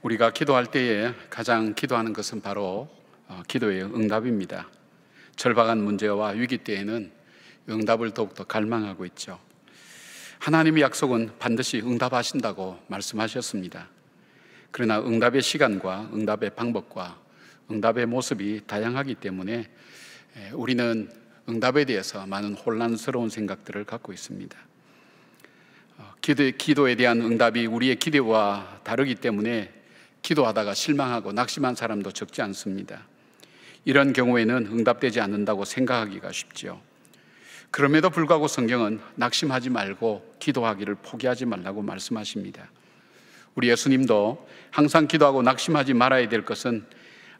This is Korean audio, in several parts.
우리가 기도할 때에 가장 기도하는 것은 바로 기도의 응답입니다. 절박한 문제와 위기 때에는 응답을 더욱더 갈망하고 있죠. 하나님의 약속은 반드시 응답하신다고 말씀하셨습니다. 그러나 응답의 시간과 응답의 방법과 응답의 모습이 다양하기 때문에 우리는 응답에 대해서 많은 혼란스러운 생각들을 갖고 있습니다. 기도에 대한 응답이 우리의 기대와 다르기 때문에 기도하다가 실망하고 낙심한 사람도 적지 않습니다. 이런 경우에는 응답되지 않는다고 생각하기가 쉽죠. 그럼에도 불구하고 성경은 낙심하지 말고 기도하기를 포기하지 말라고 말씀하십니다. 우리 예수님도 항상 기도하고 낙심하지 말아야 될 것은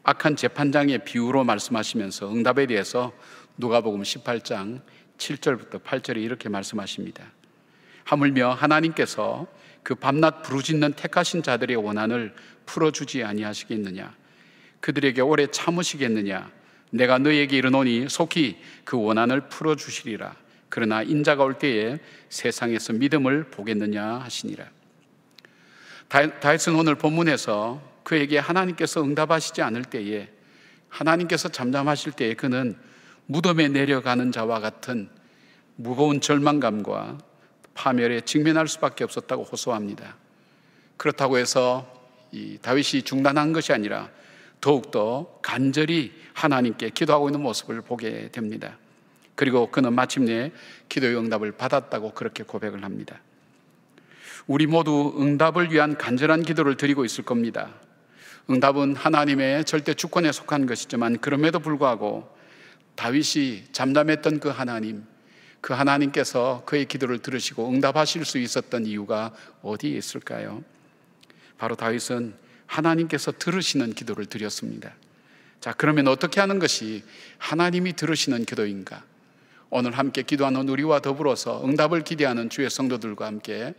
악한 재판장의 비유로 말씀하시면서 응답에 대해서 누가복음 18장 7절부터 8절에 이렇게 말씀하십니다. 하물며 하나님께서 그 밤낮 부르짖는 택하신 자들의 원한을 풀어주지 아니하시겠느냐? 그들에게 오래 참으시겠느냐? 내가 너희에게 이르노니 속히 그 원한을 풀어주시리라. 그러나 인자가 올 때에 세상에서 믿음을 보겠느냐 하시니라. 다윗은 오늘 본문에서 그에게 하나님께서 응답하시지 않을 때에, 하나님께서 잠잠하실 때에 그는 무덤에 내려가는 자와 같은 무거운 절망감과 파멸에 직면할 수밖에 없었다고 호소합니다. 그렇다고 해서 이 다윗이 중단한 것이 아니라 더욱더 간절히 하나님께 기도하고 있는 모습을 보게 됩니다. 그리고 그는 마침내 기도의 응답을 받았다고 그렇게 고백을 합니다. 우리 모두 응답을 위한 간절한 기도를 드리고 있을 겁니다. 응답은 하나님의 절대 주권에 속한 것이지만 그럼에도 불구하고 다윗이 잠잠했던 그 하나님께서 그의 기도를 들으시고 응답하실 수 있었던 이유가 어디에 있을까요? 바로 다윗은 하나님께서 들으시는 기도를 드렸습니다. 자, 그러면 어떻게 하는 것이 하나님이 들으시는 기도인가? 오늘 함께 기도하는 우리와 더불어서 응답을 기대하는 주의 성도들과 함께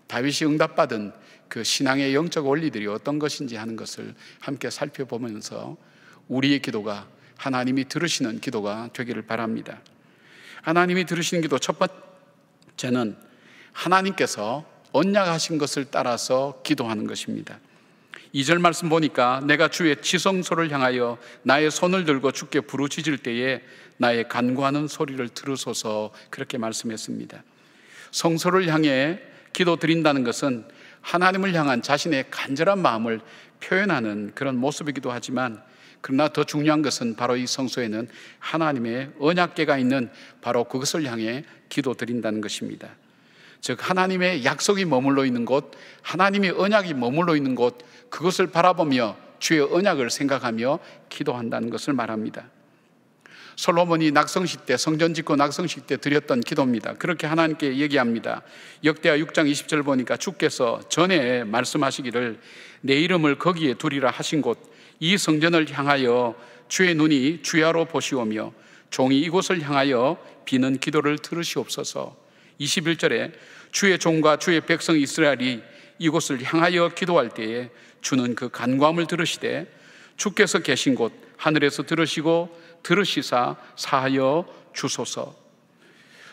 다윗이 응답받은 그 신앙의 영적 원리들이 어떤 것인지 하는 것을 함께 살펴보면서 우리의 기도가 하나님이 들으시는 기도가 되기를 바랍니다. 하나님이 들으시는 기도 첫 번째는 하나님께서 언약하신 것을 따라서 기도하는 것입니다. 2절 말씀 보니까 내가 주의 지성소를 향하여 나의 손을 들고 주께 부르짖을 때에 나의 간구하는 소리를 들으소서, 그렇게 말씀했습니다. 성소를 향해 기도 드린다는 것은 하나님을 향한 자신의 간절한 마음을 표현하는 그런 모습이기도 하지만, 그러나 더 중요한 것은 바로 이 성소에는 하나님의 언약궤가 있는 바로 그것을 향해 기도 드린다는 것입니다. 즉 하나님의 약속이 머물러 있는 곳, 하나님의 언약이 머물러 있는 곳, 그것을 바라보며 주의 언약을 생각하며 기도한다는 것을 말합니다. 솔로몬이 낙성식 때, 성전 짓고 낙성식 때 드렸던 기도입니다. 그렇게 하나님께 얘기합니다. 역대하 6장 20절 보니까 주께서 전에 말씀하시기를 내 이름을 거기에 두리라 하신 곳, 이 성전을 향하여 주의 눈이 주야로 보시오며 종이 이곳을 향하여 비는 기도를 들으시옵소서. 21절에 주의 종과 주의 백성 이스라엘이 이곳을 향하여 기도할 때에 주는 그 간구함을 들으시되 주께서 계신 곳 하늘에서 들으시고 들으시사 사하여 주소서.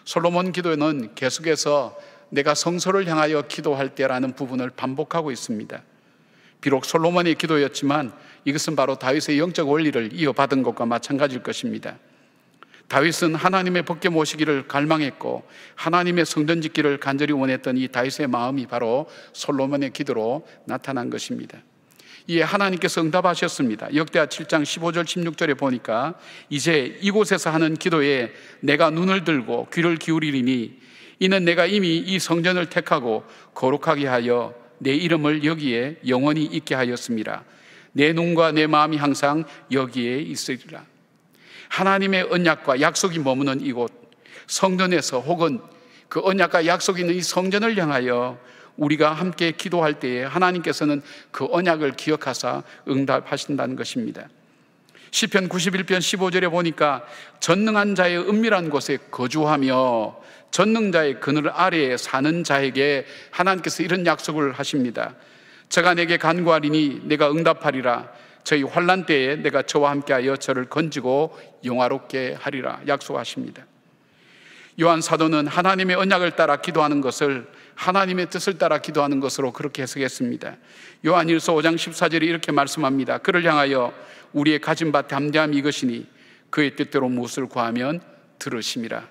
솔로몬 기도는 계속해서 내가 성소를 향하여 기도할 때라는 부분을 반복하고 있습니다. 비록 솔로몬의 기도였지만 이것은 바로 다윗의 영적 원리를 이어받은 것과 마찬가지일 것입니다. 다윗은 하나님의 법궤 모시기를 갈망했고 하나님의 성전 짓기를 간절히 원했던 이 다윗의 마음이 바로 솔로몬의 기도로 나타난 것입니다. 이에 하나님께서 응답하셨습니다. 역대하 7장 15절 16절에 보니까 이제 이곳에서 하는 기도에 내가 눈을 들고 귀를 기울이리니 이는 내가 이미 이 성전을 택하고 거룩하게 하여 내 이름을 여기에 영원히 있게 하였습니다. 내 눈과 내 마음이 항상 여기에 있으리라. 하나님의 언약과 약속이 머무는 이곳 성전에서 혹은 그 언약과 약속이 있는 이 성전을 향하여 우리가 함께 기도할 때에 하나님께서는 그 언약을 기억하사 응답하신다는 것입니다. 시편 91편 15절에 보니까 전능한 자의 은밀한 곳에 거주하며 전능자의 그늘 아래에 사는 자에게 하나님께서 이런 약속을 하십니다. 저가 내게 간구하리니 내가 응답하리라. 저희 환난 때에 내가 저와 함께하여 저를 건지고 영화롭게 하리라 약속하십니다. 요한 사도는 하나님의 언약을 따라 기도하는 것을 하나님의 뜻을 따라 기도하는 것으로 그렇게 해석했습니다. 요한일서 5장 14절에 이렇게 말씀합니다. 그를 향하여 우리의 가진 바 담대함이 이것이니 그의 뜻대로 무엇을 구하면 들으심이라.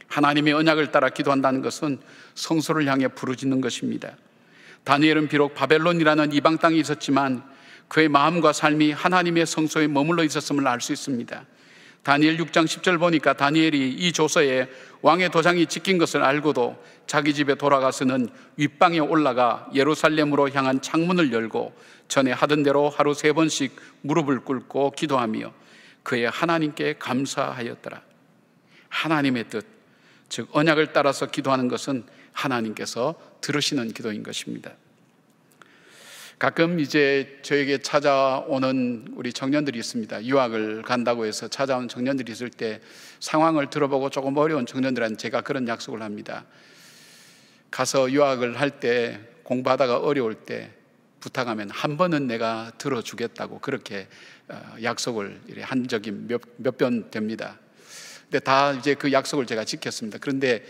하나님의 언약을 따라 기도한다는 것은 성소를 향해 부르짖는 것입니다. 다니엘은 비록 바벨론이라는 이방 땅에 있었지만 그의 마음과 삶이 하나님의 성소에 머물러 있었음을 알 수 있습니다. 다니엘 6장 10절 보니까 다니엘이 이 조서에 왕의 도장이 찍힌 것을 알고도 자기 집에 돌아가서는 윗방에 올라가 예루살렘으로 향한 창문을 열고 전에 하던 대로 하루 3번씩 무릎을 꿇고 기도하며 그의 하나님께 감사하였더라. 하나님의 뜻, 즉 언약을 따라서 기도하는 것은 하나님께서 들으시는 기도인 것입니다. 가끔 이제 저에게 찾아오는 우리 청년들이 있습니다. 유학을 간다고 해서 찾아온 청년들이 있을 때 상황을 들어보고 조금 어려운 청년들한테 제가 그런 약속을 합니다. 가서 유학을 할 때 공부하다가 어려울 때 부탁하면 한 번은 내가 들어주겠다고 그렇게 약속을 한 적이 몇 번 됩니다. 근데 다 이제 그 약속을 제가 지켰습니다. 그런데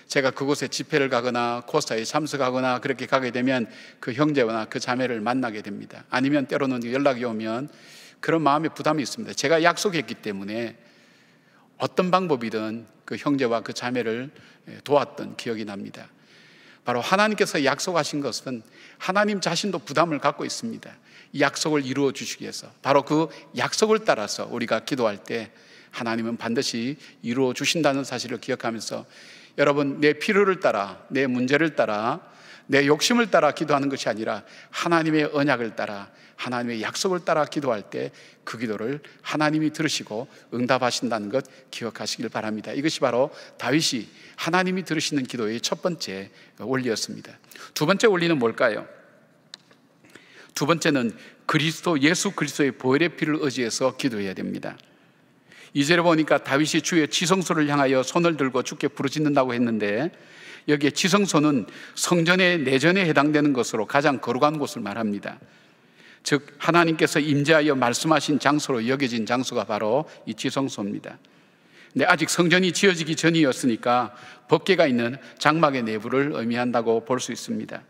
제가 그곳에 집회를 가거나 코스타에 참석하거나 그렇게 가게 되면 그 형제나 그 자매를 만나게 됩니다. 아니면 때로는 연락이 오면 그런 마음의 부담이 있습니다. 제가 약속했기 때문에 어떤 방법이든 그 형제와 그 자매를 도왔던 기억이 납니다. 바로 하나님께서 약속하신 것은 하나님 자신도 부담을 갖고 있습니다. 이 약속을 이루어 주시기 위해서 바로 그 약속을 따라서 우리가 기도할 때 하나님은 반드시 이루어 주신다는 사실을 기억하면서 여러분, 내 필요를 따라, 내 문제를 따라, 내 욕심을 따라 기도하는 것이 아니라 하나님의 언약을 따라, 하나님의 약속을 따라 기도할 때 그 기도를 하나님이 들으시고 응답하신다는 것 기억하시길 바랍니다. 이것이 바로 다윗이 하나님이 들으시는 기도의 첫 번째 원리였습니다. 두 번째 원리는 뭘까요? 두 번째는 예수 그리스도의 보혈의 피를 의지해서 기도해야 됩니다. 2절에 보니까 다윗이 주의 지성소를 향하여 손을 들고 주께 부르짖는다고 했는데 여기에 지성소는 성전의 내전에 해당되는 것으로 가장 거룩한 곳을 말합니다. 즉 하나님께서 임재하여 말씀하신 장소로 여겨진 장소가 바로 이 지성소입니다. 근데 아직 성전이 지어지기 전이었으니까 법궤가 있는 장막의 내부를 의미한다고 볼 수 있습니다.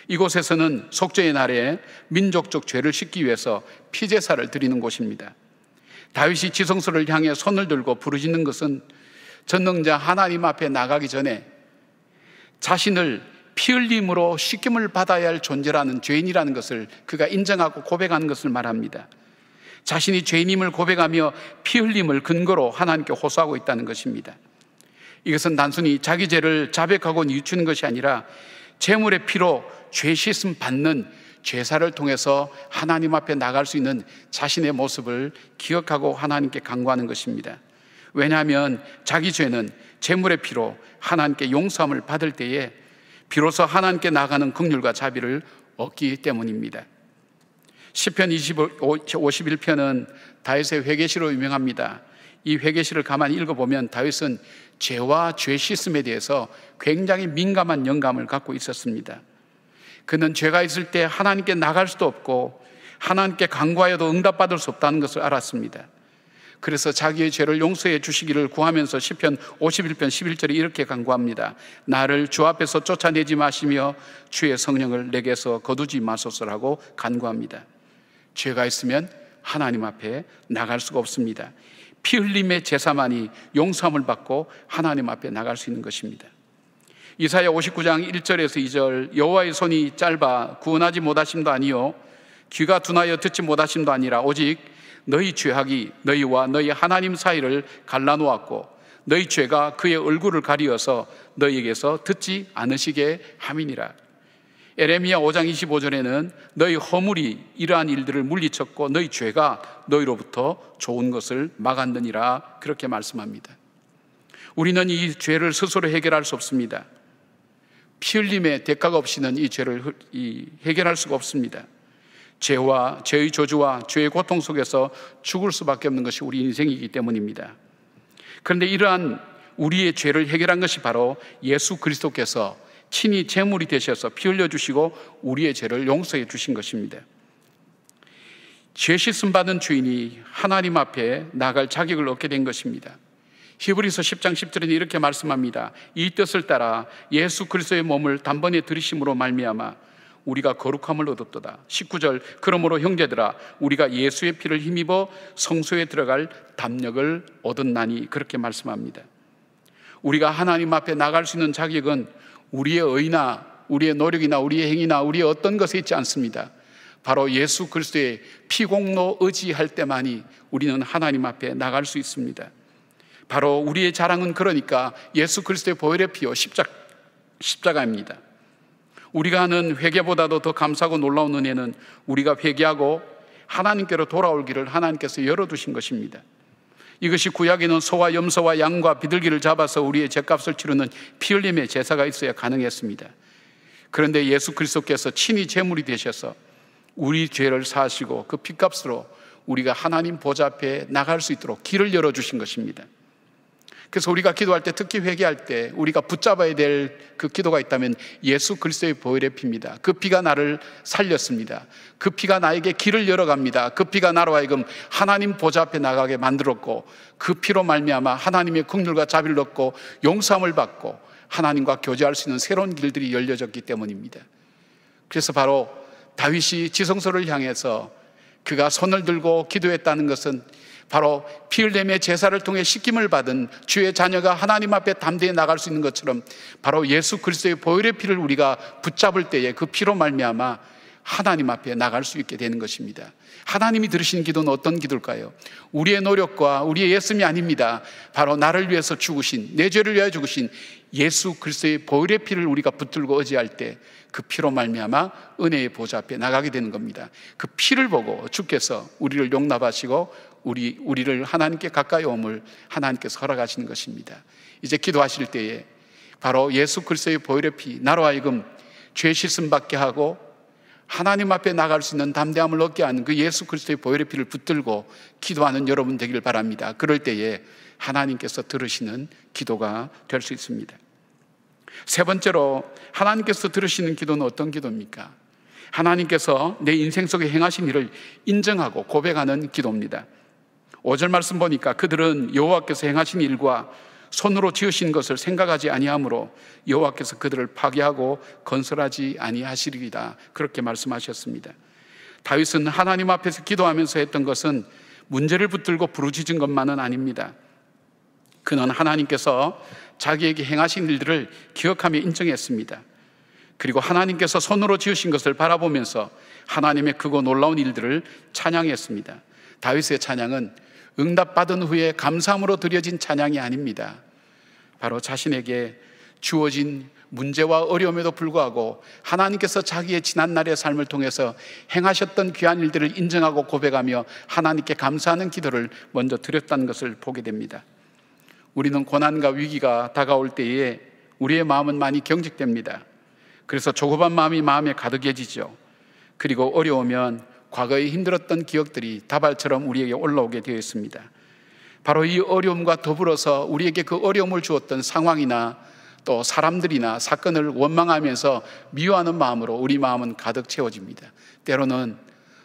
이곳에서는 속죄의 날에 민족적 죄를 씻기 위해서 피제사를 드리는 곳입니다. 다윗이 지성소를 향해 손을 들고 부르짖는 것은 전능자 하나님 앞에 나가기 전에 자신을 피 흘림으로 씻김을 받아야 할 존재라는 죄인이라는 것을 그가 인정하고 고백하는 것을 말합니다. 자신이 죄인임을 고백하며 피 흘림을 근거로 하나님께 호소하고 있다는 것입니다. 이것은 단순히 자기 죄를 자백하고 뉘우치는 것이 아니라 제물의 피로 죄 씻음 받는 제사를 통해서 하나님 앞에 나갈 수 있는 자신의 모습을 기억하고 하나님께 간구하는 것입니다. 왜냐하면 자기 죄는 제물의 피로 하나님께 용서함을 받을 때에 비로소 하나님께 나가는 긍휼과 자비를 얻기 때문입니다. 시편 51편은 다윗의 회개시로 유명합니다. 이 회개시를 가만히 읽어보면 다윗은 죄와 죄 씻음에 대해서 굉장히 민감한 영감을 갖고 있었습니다. 그는 죄가 있을 때 하나님께 나갈 수도 없고 하나님께 간구하여도 응답받을 수 없다는 것을 알았습니다. 그래서 자기의 죄를 용서해 주시기를 구하면서 시편 51편 11절에 이렇게 간구합니다. 나를 주 앞에서 쫓아내지 마시며 주의 성령을 내게서 거두지 마소서라고 간구합니다. 죄가 있으면 하나님 앞에 나갈 수가 없습니다. 피 흘림의 제사만이 용서함을 받고 하나님 앞에 나갈 수 있는 것입니다. 이사야 59장 1절에서 2절 여호와의 손이 짧아 구원하지 못하심도 아니요 귀가 둔하여 듣지 못하심도 아니라 오직 너희 죄악이 너희와 너희 하나님 사이를 갈라놓았고 너희 죄가 그의 얼굴을 가리어서 너희에게서 듣지 않으시게 함이니라. 에레미야 5장 25절에는 너희 허물이 이러한 일들을 물리쳤고 너희 죄가 너희로부터 좋은 것을 막았느니라 그렇게 말씀합니다. 우리는 이 죄를 스스로 해결할 수 없습니다. 피 흘림의 대가가 없이는 이 죄를 해결할 수가 없습니다. 죄와 죄의 저주와 죄의 고통 속에서 죽을 수밖에 없는 것이 우리 인생이기 때문입니다. 그런데 이러한 우리의 죄를 해결한 것이 바로 예수 그리스도께서 친히 제물이 되셔서 피 흘려주시고 우리의 죄를 용서해 주신 것입니다. 죄 씻음 받은 죄인이 하나님 앞에 나갈 자격을 얻게 된 것입니다. 히브리서 10장 10절에는 이렇게 말씀합니다. 이 뜻을 따라 예수 그리스도의 몸을 단번에 들이심으로 말미암아 우리가 거룩함을 얻었도다. 19절 그러므로 형제들아 우리가 예수의 피를 힘입어 성소에 들어갈 담력을 얻었나니, 그렇게 말씀합니다. 우리가 하나님 앞에 나갈 수 있는 자격은 우리의 의나 우리의 노력이나 우리의 행위나 우리의 어떤 것에 있지 않습니다. 바로 예수 그리스도의 피공로 의지할 때만이 우리는 하나님 앞에 나갈 수 있습니다. 바로 우리의 자랑은 그러니까 예수 그리스도의 보혈의 피요 십자가입니다. 우리가 하는 회개보다도 더 감사하고 놀라운 은혜는 우리가 회개하고 하나님께로 돌아올 길을 하나님께서 열어두신 것입니다. 이것이 구약에는 소와 염소와 양과 비둘기를 잡아서 우리의 죄값을 치르는 피 흘림의 제사가 있어야 가능했습니다. 그런데 예수 그리스도께서 친히 제물이 되셔서 우리 죄를 사하시고 그 피값으로 우리가 하나님 보좌 앞에 나갈 수 있도록 길을 열어주신 것입니다. 그래서 우리가 기도할 때, 특히 회개할 때 우리가 붙잡아야 될 그 기도가 있다면 예수 그리스도의 보혈의 피입니다. 그 피가 나를 살렸습니다. 그 피가 나에게 길을 열어갑니다. 그 피가 나로 하여금 하나님 보좌 앞에 나가게 만들었고, 그 피로 말미암아 하나님의 긍휼과 자비를 얻고 용서함을 받고 하나님과 교제할 수 있는 새로운 길들이 열려졌기 때문입니다. 그래서 바로 다윗이 지성소를 향해서 그가 손을 들고 기도했다는 것은 바로 피 흘림의 제사를 통해 씻김을 받은 주의 자녀가 하나님 앞에 담대히 나갈 수 있는 것처럼 바로 예수 그리스도의 보혈의 피를 우리가 붙잡을 때에 그 피로 말미암아 하나님 앞에 나갈 수 있게 되는 것입니다. 하나님이 들으신 기도는 어떤 기도일까요? 우리의 노력과 우리의 예씀이 아닙니다. 바로 나를 위해서 죽으신, 내 죄를 위하여 죽으신 예수 그리스도의 보혈의 피를 우리가 붙들고 의지할 때 그 피로 말미암아 은혜의 보좌 앞에 나가게 되는 겁니다. 그 피를 보고 주께서 우리를 용납하시고 우리를 하나님께 가까이 옴을 하나님께서 허락하시는 것입니다. 이제 기도하실 때에 바로 예수 그리스도의 보혈의 피, 나로 하여금 죄 씻음 받게 하고 하나님 앞에 나갈 수 있는 담대함을 얻게 하는 그 예수 그리스도의 보혈의 피를 붙들고 기도하는 여러분 되길 바랍니다. 그럴 때에 하나님께서 들으시는 기도가 될 수 있습니다. 세 번째로 하나님께서 들으시는 기도는 어떤 기도입니까? 하나님께서 내 인생 속에 행하신 일을 인정하고 고백하는 기도입니다. 5절 말씀 보니까 그들은 여호와께서 행하신 일과 손으로 지으신 것을 생각하지 아니하므로 여호와께서 그들을 파괴하고 건설하지 아니하시리이다, 그렇게 말씀하셨습니다. 다윗은 하나님 앞에서 기도하면서 했던 것은 문제를 붙들고 부르짖은 것만은 아닙니다. 그는 하나님께서 자기에게 행하신 일들을 기억하며 인정했습니다. 그리고 하나님께서 손으로 지으신 것을 바라보면서 하나님의 크고 놀라운 일들을 찬양했습니다. 다윗의 찬양은 응답받은 후에 감사함으로 드려진 찬양이 아닙니다. 바로 자신에게 주어진 문제와 어려움에도 불구하고 하나님께서 자기의 지난날의 삶을 통해서 행하셨던 귀한 일들을 인정하고 고백하며 하나님께 감사하는 기도를 먼저 드렸다는 것을 보게 됩니다. 우리는 고난과 위기가 다가올 때에 우리의 마음은 많이 경직됩니다. 그래서 조급한 마음이 마음에 가득해지죠. 그리고 어려우면 과거에 힘들었던 기억들이 다발처럼 우리에게 올라오게 되어 있습니다. 바로 이 어려움과 더불어서 우리에게 그 어려움을 주었던 상황이나 또 사람들이나 사건을 원망하면서 미워하는 마음으로 우리 마음은 가득 채워집니다. 때로는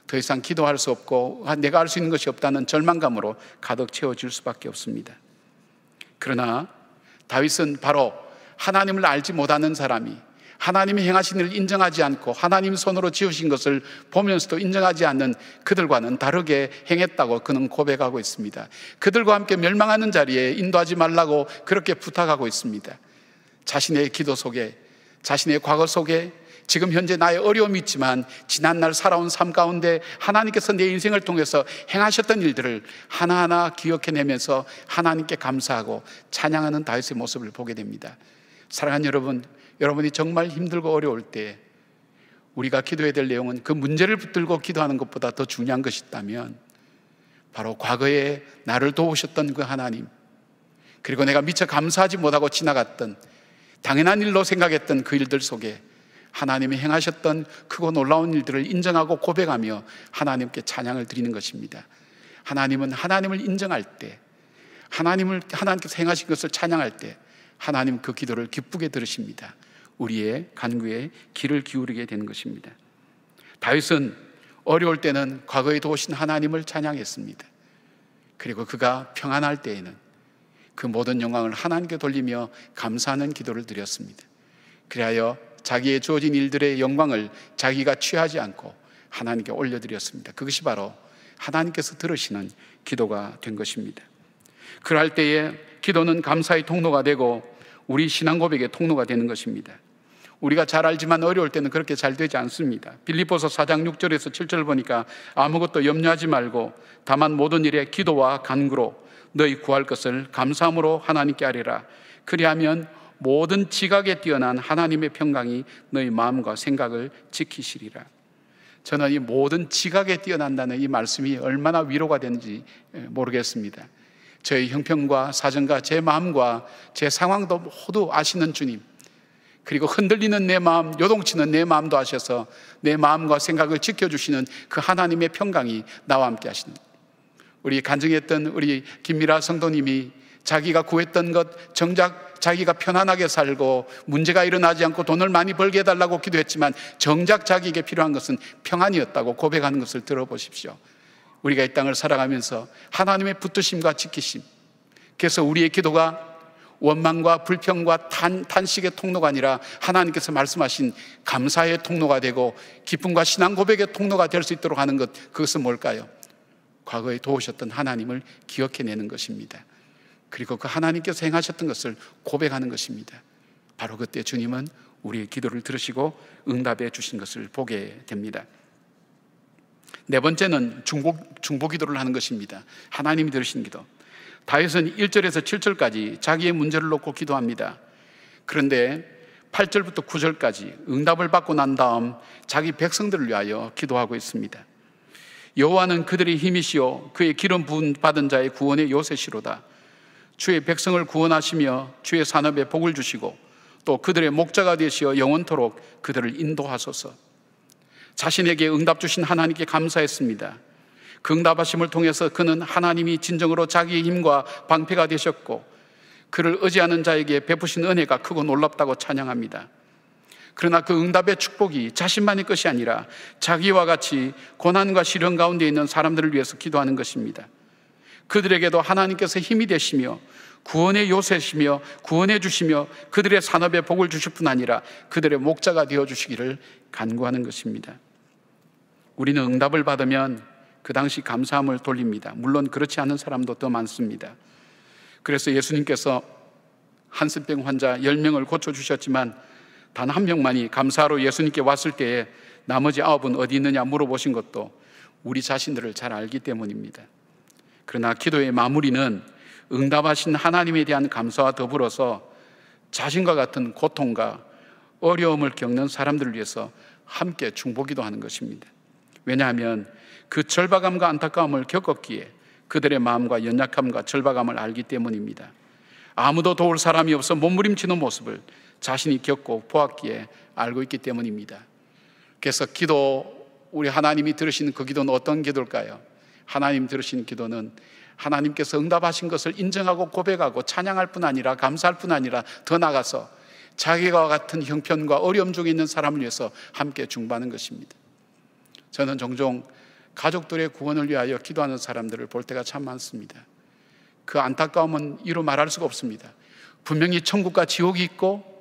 더 이상 기도할 수 없고 내가 할 수 있는 것이 없다는 절망감으로 가득 채워질 수밖에 없습니다. 그러나 다윗은 바로 하나님을 알지 못하는 사람이 하나님이 행하신 일을 인정하지 않고 하나님 손으로 지으신 것을 보면서도 인정하지 않는 그들과는 다르게 행했다고 그는 고백하고 있습니다. 그들과 함께 멸망하는 자리에 인도하지 말라고 그렇게 부탁하고 있습니다. 자신의 기도 속에, 자신의 과거 속에 지금 현재 나의 어려움이 있지만 지난날 살아온 삶 가운데 하나님께서 내 인생을 통해서 행하셨던 일들을 하나하나 기억해내면서 하나님께 감사하고 찬양하는 다윗의 모습을 보게 됩니다. 사랑하는 여러분, 여러분이 정말 힘들고 어려울 때 우리가 기도해야 될 내용은 그 문제를 붙들고 기도하는 것보다 더 중요한 것이 있다면 바로 과거에 나를 도우셨던 그 하나님, 그리고 내가 미처 감사하지 못하고 지나갔던 당연한 일로 생각했던 그 일들 속에 하나님이 행하셨던 크고 놀라운 일들을 인정하고 고백하며 하나님께 찬양을 드리는 것입니다. 하나님은 하나님을 인정할 때, 하나님께서 행하신 것을 찬양할 때 하나님 그 기도를 기쁘게 들으십니다. 우리의 간구에 귀를 기울이게 되는 것입니다. 다윗은 어려울 때는 과거에 도우신 하나님을 찬양했습니다. 그리고 그가 평안할 때에는 그 모든 영광을 하나님께 돌리며 감사하는 기도를 드렸습니다. 그리하여 자기의 주어진 일들의 영광을 자기가 취하지 않고 하나님께 올려드렸습니다. 그것이 바로 하나님께서 들으시는 기도가 된 것입니다. 그럴 때에 기도는 감사의 통로가 되고 우리 신앙 고백의 통로가 되는 것입니다. 우리가 잘 알지만 어려울 때는 그렇게 잘 되지 않습니다. 빌립보서 4장 6절에서 7절 보니까 아무것도 염려하지 말고 다만 모든 일에 기도와 간구로 너희 구할 것을 감사함으로 하나님께 아뢰라. 그리하면 모든 지각에 뛰어난 하나님의 평강이 너희 마음과 생각을 지키시리라. 저는 이 모든 지각에 뛰어난다는 이 말씀이 얼마나 위로가 되는지 모르겠습니다. 저희 형편과 사정과 제 마음과 제 상황도 모두 아시는 주님, 그리고 흔들리는 내 마음, 요동치는 내 마음도 아셔서 내 마음과 생각을 지켜주시는 그 하나님의 평강이 나와 함께 하시는, 우리 간증했던 우리 김미라 성도님이 자기가 구했던 것 정작 자기가 편안하게 살고 문제가 일어나지 않고 돈을 많이 벌게 해달라고 기도했지만 정작 자기에게 필요한 것은 평안이었다고 고백하는 것을 들어보십시오. 우리가 이 땅을 살아가면서 하나님의 붙드심과 지키심, 그래서 우리의 기도가 원망과 불평과 탄식의 통로가 아니라 하나님께서 말씀하신 감사의 통로가 되고 기쁨과 신앙 고백의 통로가 될 수 있도록 하는 것, 그것은 뭘까요? 과거에 도우셨던 하나님을 기억해내는 것입니다. 그리고 그 하나님께서 행하셨던 것을 고백하는 것입니다. 바로 그때 주님은 우리의 기도를 들으시고 응답해 주신 것을 보게 됩니다. 네 번째는 중보 기도를 하는 것입니다. 하나님이 들으신 기도. 다윗은 1절에서 7절까지 자기의 문제를 놓고 기도합니다. 그런데 8절부터 9절까지 응답을 받고 난 다음 자기 백성들을 위하여 기도하고 있습니다. 여호와는 그들의 힘이시요 그의 기름 부음 받은 자의 구원의 요새시로다. 주의 백성을 구원하시며 주의 산업에 복을 주시고 또 그들의 목자가 되시어 영원토록 그들을 인도하소서. 자신에게 응답 주신 하나님께 감사했습니다. 그 응답하심을 통해서 그는 하나님이 진정으로 자기의 힘과 방패가 되셨고 그를 의지하는 자에게 베푸신 은혜가 크고 놀랍다고 찬양합니다. 그러나 그 응답의 축복이 자신만의 것이 아니라 자기와 같이 고난과 시련 가운데 있는 사람들을 위해서 기도하는 것입니다. 그들에게도 하나님께서 힘이 되시며 구원의 요새시며 구원해 주시며 그들의 산업에 복을 주실 뿐 아니라 그들의 목자가 되어 주시기를 간구하는 것입니다. 우리는 응답을 받으면 그 당시 감사함을 돌립니다. 물론 그렇지 않은 사람도 더 많습니다. 그래서 예수님께서 한센병 환자 10명을 고쳐주셨지만 단 한 명만이 감사로 예수님께 왔을 때에 나머지 9은 어디 있느냐 물어보신 것도 우리 자신들을 잘 알기 때문입니다. 그러나 기도의 마무리는 응답하신 하나님에 대한 감사와 더불어서 자신과 같은 고통과 어려움을 겪는 사람들을 위해서 함께 중보기도 하는 것입니다. 왜냐하면 그 절박함과 안타까움을 겪었기에 그들의 마음과 연약함과 절박함을 알기 때문입니다. 아무도 도울 사람이 없어 몸부림치는 모습을 자신이 겪고 보았기에 알고 있기 때문입니다. 그래서 기도, 우리 하나님이 들으시는 그 기도는 어떤 기도일까요? 하나님 들으시는 기도는 하나님께서 응답하신 것을 인정하고 고백하고 찬양할 뿐 아니라 감사할 뿐 아니라 더 나아가서 자기와 같은 형편과 어려움 중에 있는 사람을 위해서 함께 중보하는 것입니다. 저는 종종 가족들의 구원을 위하여 기도하는 사람들을 볼 때가 참 많습니다. 그 안타까움은 이루 말할 수가 없습니다. 분명히 천국과 지옥이 있고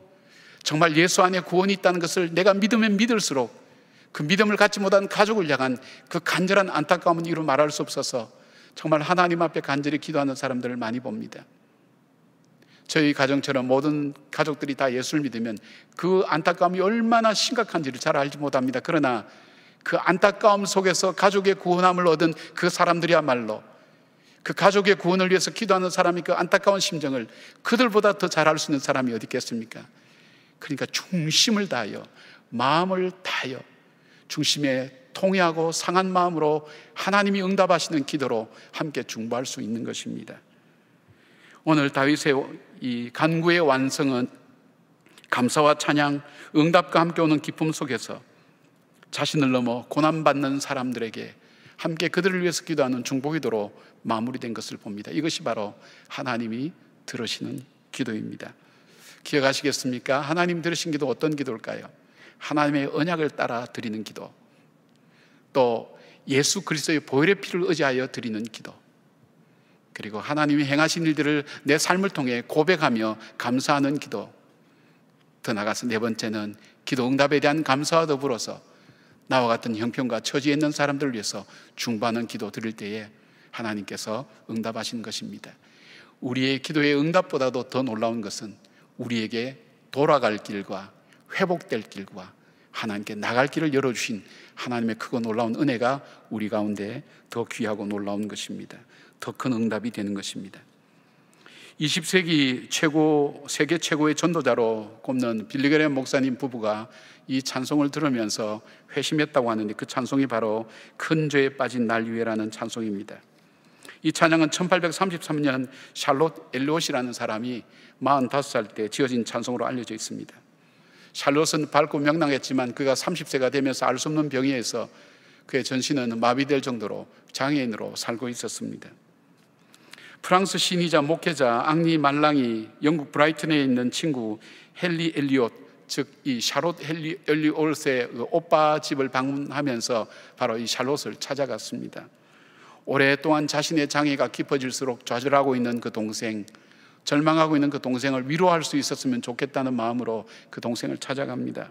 정말 예수 안에 구원이 있다는 것을 내가 믿으면 믿을수록 그 믿음을 갖지 못한 가족을 향한 그 간절한 안타까움은 이루 말할 수 없어서 정말 하나님 앞에 간절히 기도하는 사람들을 많이 봅니다. 저희 가정처럼 모든 가족들이 다 예수를 믿으면 그 안타까움이 얼마나 심각한지를 잘 알지 못합니다. 그러나 그 안타까움 속에서 가족의 구원함을 얻은 그 사람들이야말로 그 가족의 구원을 위해서 기도하는 사람이 그 안타까운 심정을 그들보다 더 잘 알 수 있는 사람이 어디 있겠습니까? 그러니까 중심을 다하여 마음을 다하여 중심에 통회하고 상한 마음으로 하나님이 응답하시는 기도로 함께 중보할 수 있는 것입니다. 오늘 다윗의 이 간구의 완성은 감사와 찬양, 응답과 함께 오는 기쁨 속에서 자신을 넘어 고난받는 사람들에게 함께 그들을 위해서 기도하는 중보기도로 마무리된 것을 봅니다. 이것이 바로 하나님이 들으시는 기도입니다. 기억하시겠습니까? 하나님 들으신 기도 어떤 기도일까요? 하나님의 언약을 따라 드리는 기도, 또 예수 그리스도의 보혈의 피를 의지하여 드리는 기도, 그리고 하나님이 행하신 일들을 내 삶을 통해 고백하며 감사하는 기도, 더 나아가서 네 번째는 기도 응답에 대한 감사와 더불어서 나와 같은 형편과 처지에 있는 사람들을 위해서 중보하는 기도 드릴 때에 하나님께서 응답하신 것입니다. 우리의 기도의 응답보다도 더 놀라운 것은 우리에게 돌아갈 길과 회복될 길과 하나님께 나갈 길을 열어주신 하나님의 크고 놀라운 은혜가 우리 가운데 더 귀하고 놀라운 것입니다. 더 큰 응답이 되는 것입니다. 20세기 세계 최고의 전도자로 꼽는 빌리 그레엄 목사님 부부가 이 찬송을 들으면서 회심했다고 하는데, 그 찬송이 바로 큰 죄에 빠진 날 위에라는 찬송입니다. 이 찬양은 1833년 샬롯 엘리엇이라는 사람이 45살 때 지어진 찬송으로 알려져 있습니다. 샬롯은 밝고 명랑했지만 그가 30세가 되면서 알 수 없는 병에서 그의 전신은 마비될 정도로 장애인으로 살고 있었습니다. 프랑스 신의자 목회자 앙리 말랑이 영국 브라이튼에 있는 친구 헨리 엘리엇, 즉 이 샬롯 엘리엇의 오빠 집을 방문하면서 바로 이 샬롯을 찾아갔습니다. 오랫동안 자신의 장애가 깊어질수록 좌절하고 있는 그 동생, 절망하고 있는 그 동생을 위로할 수 있었으면 좋겠다는 마음으로 그 동생을 찾아갑니다.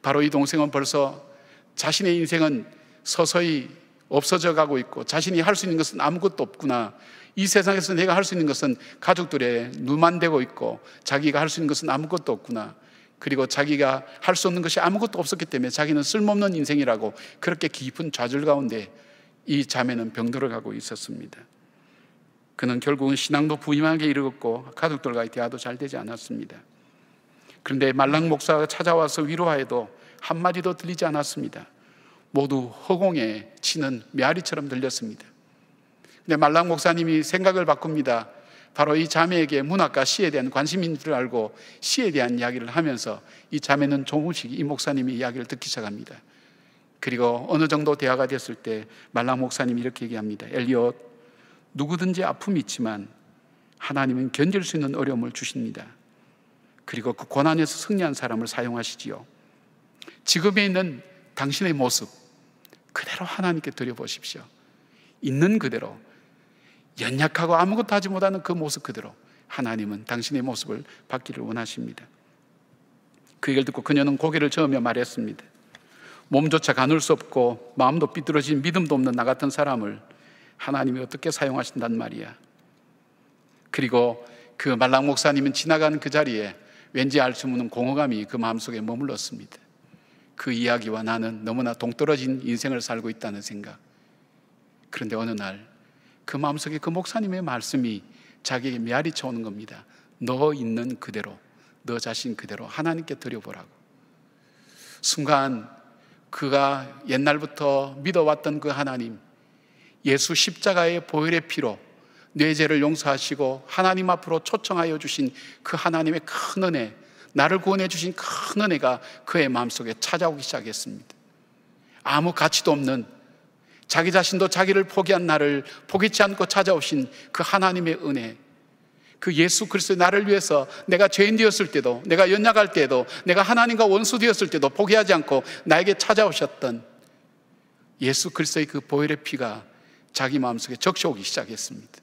바로 이 동생은 벌써 자신의 인생은 서서히 없어져 가고 있고, 자신이 할 수 있는 것은 아무것도 없구나, 이 세상에서 내가 할 수 있는 것은 가족들의 눈만 되고 있고 자기가 할 수 있는 것은 아무것도 없구나, 그리고 자기가 할 수 없는 것이 아무것도 없었기 때문에 자기는 쓸모없는 인생이라고, 그렇게 깊은 좌절 가운데 이 자매는 병들어 가고 있었습니다. 그는 결국은 신앙도 부임하게 이르렀고 가족들과의 대화도 잘 되지 않았습니다. 그런데 말랑 목사가 찾아와서 위로하여도 한마디도 들리지 않았습니다. 모두 허공에 치는 메아리처럼 들렸습니다. 근데 말랑 목사님이 생각을 바꿉니다. 바로 이 자매에게 문학과 시에 대한 관심인 줄 알고 시에 대한 이야기를 하면서 이 자매는 조금씩 이 목사님의 이야기를 듣기 시작합니다. 그리고 어느 정도 대화가 됐을 때 말랑 목사님이 이렇게 얘기합니다. 엘리엇, 누구든지 아픔이 있지만 하나님은 견딜 수 있는 어려움을 주십니다. 그리고 그 고난에서 승리한 사람을 사용하시지요. 지금에 있는 당신의 모습 그대로 하나님께 드려보십시오. 있는 그대로, 연약하고 아무것도 하지 못하는 그 모습 그대로 하나님은 당신의 모습을 받기를 원하십니다. 그 얘기를 듣고 그녀는 고개를 저으며 말했습니다. 몸조차 가눌 수 없고 마음도 삐뚤어진 믿음도 없는 나 같은 사람을 하나님이 어떻게 사용하신단 말이야. 그리고 그 말랑 목사님은 지나간 그 자리에 왠지 알 수 없는 공허감이 그 마음속에 머물렀습니다. 그 이야기와 나는 너무나 동떨어진 인생을 살고 있다는 생각. 그런데 어느 날 그 마음속에 그 목사님의 말씀이 자기에게 메아리쳐 오는 겁니다. 너 있는 그대로, 너 자신 그대로 하나님께 드려보라고. 순간 그가 옛날부터 믿어왔던 그 하나님, 예수 십자가의 보혈의 피로 내 죄를 용서하시고 하나님 앞으로 초청하여 주신 그 하나님의 큰 은혜, 나를 구원해 주신 큰 은혜가 그의 마음속에 찾아오기 시작했습니다. 아무 가치도 없는, 자기 자신도 자기를 포기한 나를 포기치 않고 찾아오신 그 하나님의 은혜, 그 예수 그리스도의 나를 위해서 내가 죄인 되었을 때도, 내가 연약할 때도, 내가 하나님과 원수 되었을 때도 포기하지 않고 나에게 찾아오셨던 예수 그리스도의 그 보혈의 피가 자기 마음속에 적셔오기 시작했습니다.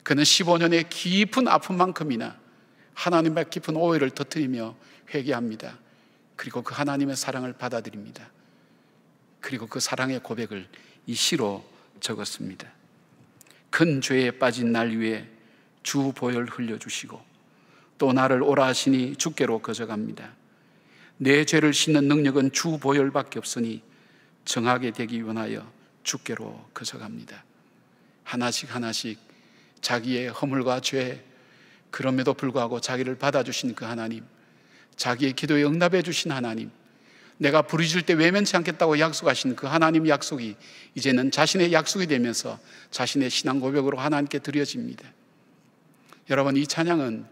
그는 15년의 깊은 아픔만큼이나 하나님의 깊은 오해를 터뜨리며 회개합니다. 그리고 그 하나님의 사랑을 받아들입니다. 그리고 그 사랑의 고백을 이 시로 적었습니다. 큰 죄에 빠진 날 위에 주 보혈 흘려주시고 또 나를 오라 하시니 주께로 거저갑니다. 내 죄를 씻는 능력은 주 보혈밖에 없으니 정하게 되기 원하여 주께로 거저갑니다. 하나씩 하나씩 자기의 허물과 죄, 그럼에도 불구하고 자기를 받아주신 그 하나님, 자기의 기도에 응답해 주신 하나님, 내가 부르짖을 때 외면치 않겠다고 약속하신 그 하나님 약속이 이제는 자신의 약속이 되면서 자신의 신앙 고백으로 하나님께 드려집니다. 여러분, 이 찬양은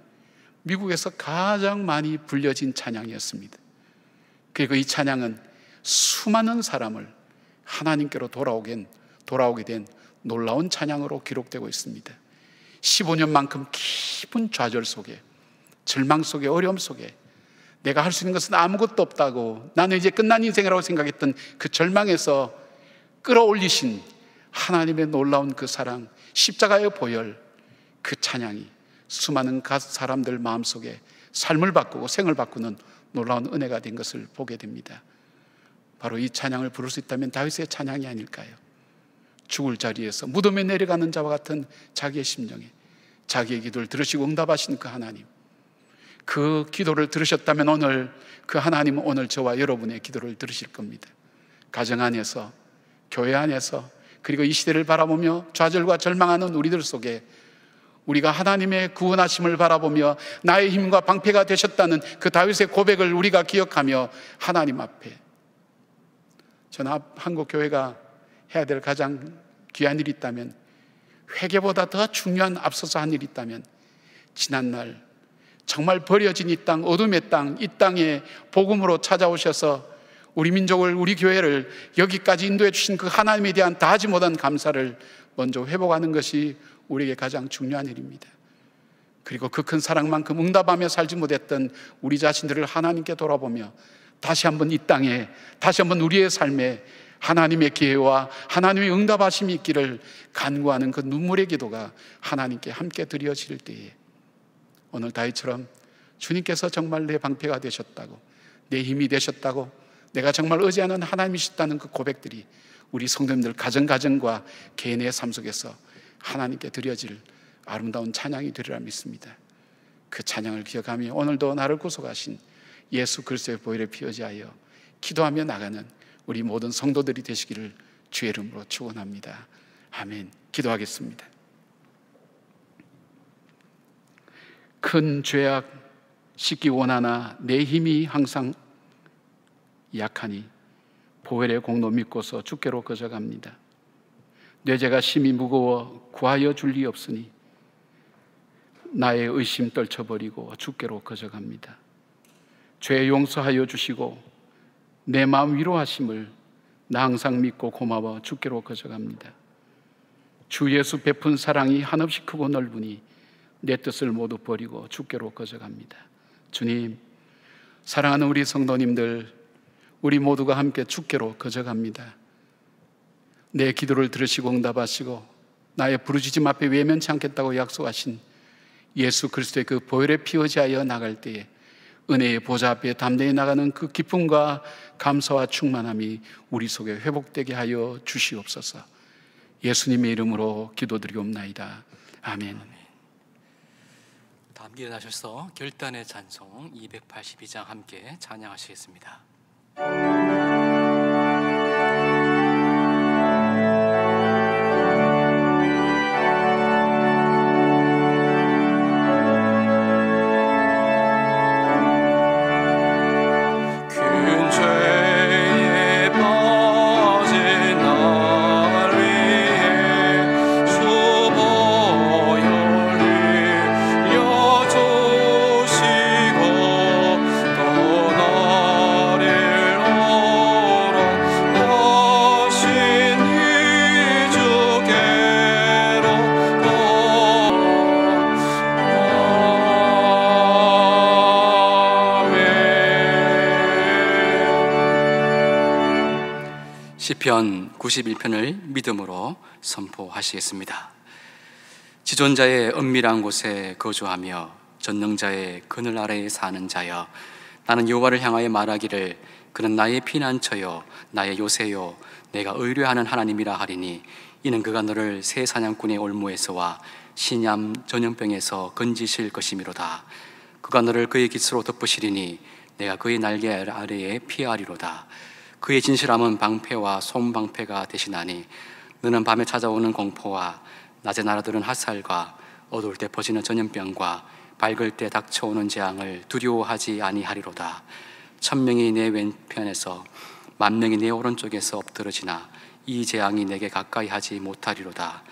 미국에서 가장 많이 불려진 찬양이었습니다. 그리고 이 찬양은 수많은 사람을 하나님께로 돌아오게 된 놀라운 찬양으로 기록되고 있습니다. 15년만큼 깊은 좌절 속에, 절망 속에, 어려움 속에 내가 할 수 있는 것은 아무것도 없다고, 나는 이제 끝난 인생이라고 생각했던 그 절망에서 끌어올리신 하나님의 놀라운 그 사랑, 십자가의 보혈, 그 찬양이 수많은 사람들 마음속에 삶을 바꾸고 생을 바꾸는 놀라운 은혜가 된 것을 보게 됩니다. 바로 이 찬양을 부를 수 있다면 다윗의 찬양이 아닐까요? 죽을 자리에서 무덤에 내려가는 자와 같은 자기의 심정에 자기의 기도를 들으시고 응답하신 그 하나님, 그 기도를 들으셨다면 오늘 그 하나님은 오늘 저와 여러분의 기도를 들으실 겁니다. 가정 안에서, 교회 안에서, 그리고 이 시대를 바라보며 좌절과 절망하는 우리들 속에 우리가 하나님의 구원하심을 바라보며 나의 힘과 방패가 되셨다는 그 다윗의 고백을 우리가 기억하며 하나님 앞에, 저는 한국 교회가 해야 될 가장 귀한 일이 있다면, 회개보다 더 중요한 앞서서 한 일이 있다면, 지난날 정말 버려진 이 땅, 어둠의 땅, 이 땅에 복음으로 찾아오셔서 우리 민족을, 우리 교회를 여기까지 인도해 주신 그 하나님에 대한 다하지 못한 감사를 먼저 회복하는 것이 우리에게 가장 중요한 일입니다. 그리고 그 큰 사랑만큼 응답하며 살지 못했던 우리 자신들을 하나님께 돌아보며 다시 한번 이 땅에, 다시 한번 우리의 삶에 하나님의 기회와 하나님의 응답하심이 있기를 간구하는 그 눈물의 기도가 하나님께 함께 드려질 때에 오늘 다윗처럼 주님께서 정말 내 방패가 되셨다고, 내 힘이 되셨다고, 내가 정말 의지하는 하나님이셨다는 그 고백들이 우리 성도님들 가정과 개인의 삶 속에서 하나님께 드려질 아름다운 찬양이 되리라 믿습니다. 그 찬양을 기억하며 오늘도 나를 구속하신 예수 그리스도의 보혈에 피 의지하여 기도하며 나가는 우리 모든 성도들이 되시기를 주의 이름으로 축원합니다. 아멘. 기도하겠습니다. 큰 죄악 씻기 원하나 내 힘이 항상 약하니 보혈의 공로 믿고서 주께로 거저갑니다. 내 죄가 심히 무거워 구하여 줄 리 없으니 나의 의심 떨쳐버리고 주께로 거저갑니다. 죄 용서하여 주시고 내 마음 위로하심을 나 항상 믿고 고마워 주께로 거저갑니다. 주 예수 베푼 사랑이 한없이 크고 넓으니 내 뜻을 모두 버리고 주께로 거저갑니다. 주님, 사랑하는 우리 성도님들, 우리 모두가 함께 주께로 거저갑니다. 내 기도를 들으시고 응답하시고 나의 부르짖음 앞에 외면치 않겠다고 약속하신 예수 그리스도의 그 보혈에 피 의지하여 나갈 때에 은혜의 보좌 앞에 담대히 나가는 그 기쁨과 감사와 충만함이 우리 속에 회복되게 하여 주시옵소서. 예수님의 이름으로 기도드리옵나이다. 아멘. 다 함께 일어나셔서 결단의 찬송 282장 함께 찬양하시겠습니다. 시편 91편을 믿음으로 선포하시겠습니다. 지존자의 은밀한 곳에 거주하며 전능자의 그늘 아래에 사는 자여, 나는 여호와를 향하여 말하기를 그는 나의 피난처요 나의 요새요 내가 의뢰하는 하나님이라 하리니, 이는 그가 너를 새 사냥꾼의 올무에서와 신ям 전염병에서 건지실 것이미로다. 그가 너를 그의 깃으로 덮으시리니 내가 그의 날개 아래에 피하리로다. 그의 진실함은 방패와 솜방패가 되시나니, 너는 밤에 찾아오는 공포와 낮에 날아드는 핫살과 어두울 때 퍼지는 전염병과 밝을 때 닥쳐오는 재앙을 두려워하지 아니하리로다. 1000명이 내 왼편에서 10,000명이 내 오른쪽에서 엎드러지나 이 재앙이 내게 가까이 하지 못하리로다.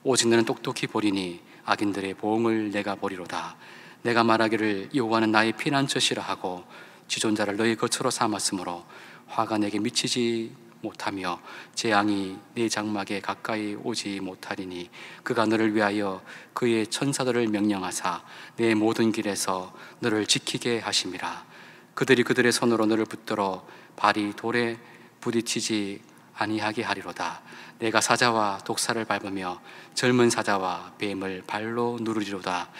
오직 너는 똑똑히 보리니 악인들의 보응을 내가 보리로다. 내가 말하기를 여호와는 나의 피난처시라 하고 지존자를 너희 거처로 삼았으므로 화가 내게 미치지 못하며 재앙이 내 장막에 가까이 오지 못하리니, 그가 너를 위하여 그의 천사들을 명령하사 내 모든 길에서 너를 지키게 하심이라. 그들이 그들의 손으로 너를 붙들어 발이 돌에 부딪히지 아니하게 하리로다. 내가 사자와 독사를 밟으며 젊은 사자와 뱀을 발로 누르리로다.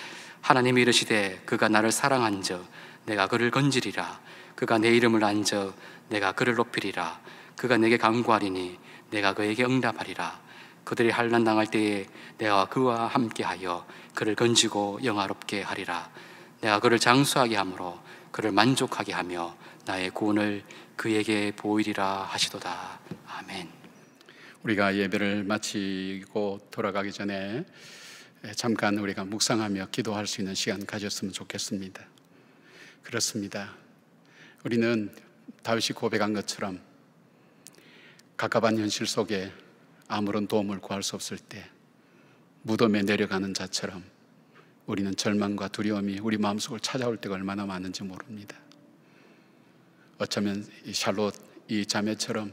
하나님이 이르시되 그가 나를 사랑한즉 내가 그를 건지리라. 그가 내 이름을 안즉 내가 그를 높이리라. 그가 내게 간구하리니 내가 그에게 응답하리라. 그들이 환난 당할 때에 내가 그와 함께하여 그를 건지고 영화롭게 하리라. 내가 그를 장수하게 함으로 그를 만족하게 하며 나의 구원을 그에게 보이리라 하시도다. 아멘. 우리가 예배를 마치고 돌아가기 전에 잠깐 우리가 묵상하며 기도할 수 있는 시간 가졌으면 좋겠습니다. 그렇습니다. 우리는 다윗이 고백한 것처럼 갑갑한 현실 속에 아무런 도움을 구할 수 없을 때 무덤에 내려가는 자처럼 우리는 절망과 두려움이 우리 마음속을 찾아올 때가 얼마나 많은지 모릅니다. 어쩌면 이 샬롯 이 자매처럼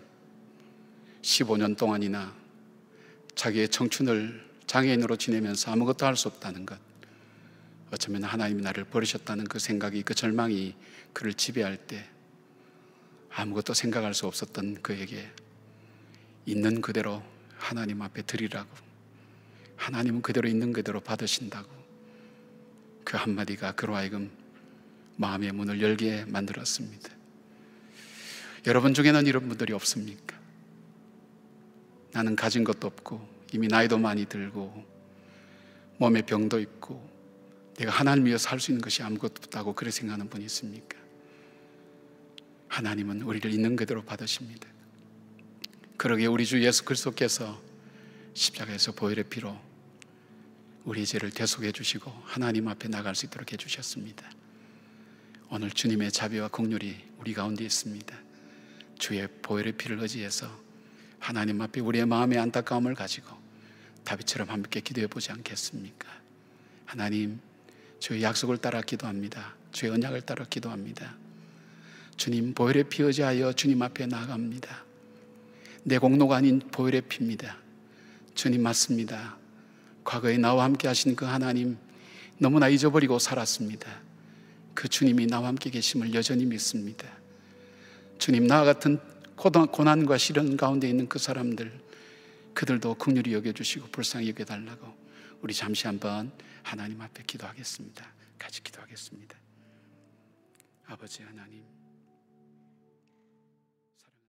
15년 동안이나 자기의 청춘을 장애인으로 지내면서 아무것도 할 수 없다는 것, 어쩌면 하나님이 나를 버리셨다는 그 생각이, 그 절망이 그를 지배할 때 아무것도 생각할 수 없었던 그에게 있는 그대로 하나님 앞에 드리라고, 하나님은 그대로 있는 그대로 받으신다고, 그 한마디가 그로 하여금 마음의 문을 열게 만들었습니다. 여러분 중에는 이런 분들이 없습니까? 나는 가진 것도 없고 이미 나이도 많이 들고 몸에 병도 있고 내가 하나님 위해서 할 수 있는 것이 아무것도 없다고 그렇게 생각하는 분이 있습니까? 하나님은 우리를 있는 그대로 받으십니다. 그러기에 우리 주 예수 그리스도께서 십자가에서 보혈의 피로 우리의 죄를 대속해 주시고 하나님 앞에 나갈 수 있도록 해주셨습니다. 오늘 주님의 자비와 긍휼이 우리 가운데 있습니다. 주의 보혈의 피를 의지해서 하나님 앞에 우리의 마음의 안타까움을 가지고 다윗처럼 함께 기도해 보지 않겠습니까? 하나님, 주의 약속을 따라 기도합니다. 주의 언약을 따라 기도합니다. 주님, 보혈의 피 의지하여 주님 앞에 나아갑니다. 내 공로가 아닌 보혈의 피입니다. 주님, 맞습니다. 과거에 나와 함께 하신 그 하나님 너무나 잊어버리고 살았습니다. 그 주님이 나와 함께 계심을 여전히 믿습니다. 주님, 나와 같은 고난과 시련 가운데 있는 그 사람들, 그들도 긍휼히 여겨주시고 불쌍히 여겨달라고 우리 잠시 한번 하나님 앞에 기도하겠습니다. 같이 기도하겠습니다. 아버지 하나님,